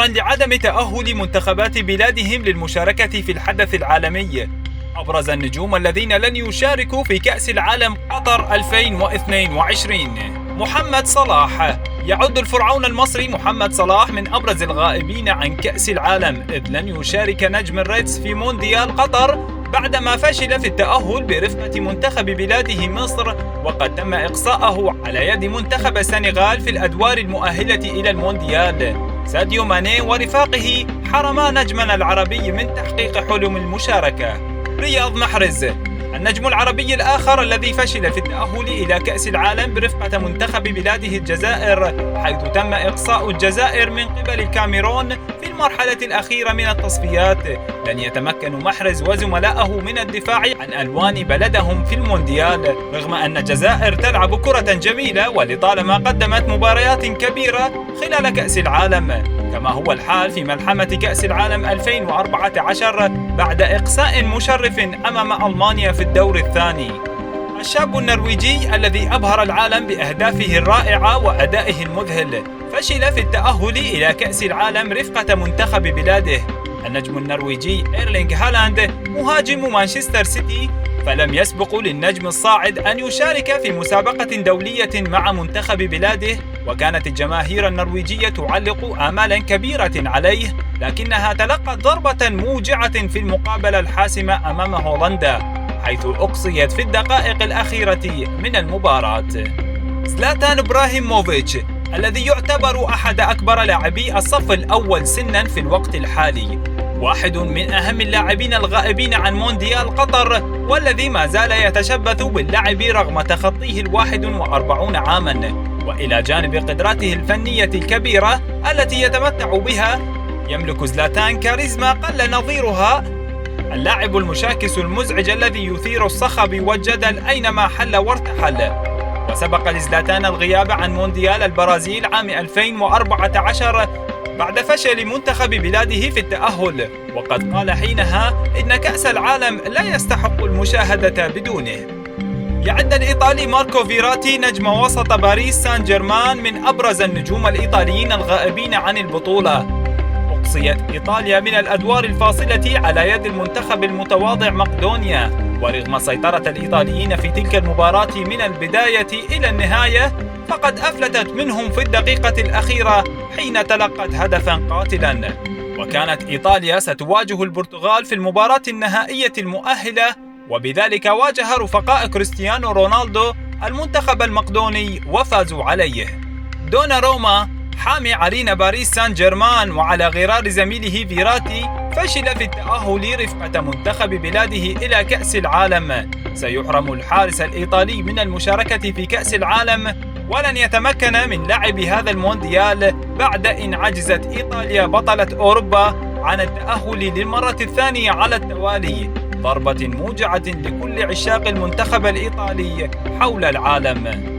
لعدم تأهل منتخبات بلادهم للمشاركة في الحدث العالمي. أبرز النجوم الذين لن يشاركوا في كأس العالم قطر 2022: محمد صلاح. يعد الفرعون المصري محمد صلاح من أبرز الغائبين عن كأس العالم، إذ لن يشارك نجم الريدز في مونديال قطر بعدما فشل في التأهل برفقة منتخب بلاده مصر، وقد تم إقصاءه على يد منتخب السنغال في الأدوار المؤهلة إلى المونديال. ساديو ماني ورفاقه حرما نجمنا العربي من تحقيق حلم المشاركة. رياض محرز، النجم العربي الآخر الذي فشل في التأهل إلى كأس العالم برفقة منتخب بلاده الجزائر، حيث تم إقصاء الجزائر من قبل الكاميرون في المرحلة الأخيرة من التصفيات. لن يتمكن محرز وزملائه من الدفاع عن ألوان بلدهم في المونديال، رغم أن الجزائر تلعب كرة جميلة ولطالما قدمت مباريات كبيرة خلال كأس العالم، كما هو الحال في ملحمة كأس العالم 2014 بعد إقصاء مشرف أمام ألمانيا في الدور الثاني. الشاب النرويجي الذي أبهر العالم بأهدافه الرائعة وأدائه المذهل فشل في التأهل إلى كأس العالم رفقة منتخب بلاده. النجم النرويجي إيرلينغ هالاند مهاجم مانشستر سيتي، فلم يسبق للنجم الصاعد أن يشارك في مسابقة دولية مع منتخب بلاده، وكانت الجماهير النرويجية تعلق آمالا كبيرة عليه، لكنها تلقت ضربة موجعة في المقابلة الحاسمة أمام هولندا، حيث أقصيت في الدقائق الأخيرة من المباراة. زلاتان إبراهيموفيتش، الذي يعتبر أحد أكبر لاعبي الصف الأول سنا في الوقت الحالي، واحد من أهم اللاعبين الغائبين عن مونديال قطر، والذي ما زال يتشبث باللعب رغم تخطيه 41 عاما، وإلى جانب قدراته الفنية الكبيرة التي يتمتع بها، يملك زلاتان كاريزما قل نظيرها. اللاعب المشاكس المزعج الذي يثير الصخب والجدل أينما حل وارتحل. وسبق لزلاتان الغياب عن مونديال البرازيل عام 2014 بعد فشل منتخب بلاده في التأهل، وقد قال حينها إن كأس العالم لا يستحق المشاهدة بدونه. يعد الإيطالي ماركو فيراتي نجم وسط باريس سان جيرمان من أبرز النجوم الإيطاليين الغائبين عن البطولة. أقصيت إيطاليا من الأدوار الفاصلة على يد المنتخب المتواضع مقدونيا، ورغم سيطرة الإيطاليين في تلك المباراة من البداية إلى النهاية، فقد أفلتت منهم في الدقيقة الأخيرة حين تلقت هدفا قاتلا. وكانت إيطاليا ستواجه البرتغال في المباراة النهائية المؤهلة، وبذلك واجه رفقاء كريستيانو رونالدو المنتخب المقدوني وفازوا عليه. دوناروما، حامي عرين باريس سان جيرمان وعلى غرار زميله فيراتي، فشل في التأهل رفقة منتخب بلاده إلى كأس العالم. سيحرم الحارس الإيطالي من المشاركة في كأس العالم، ولن يتمكن من لعب هذا المونديال بعد إن عجزت إيطاليا بطلة أوروبا عن التأهل للمرة الثانية على التوالي. ضربة موجعة لكل عشاق المنتخب الإيطالي حول العالم.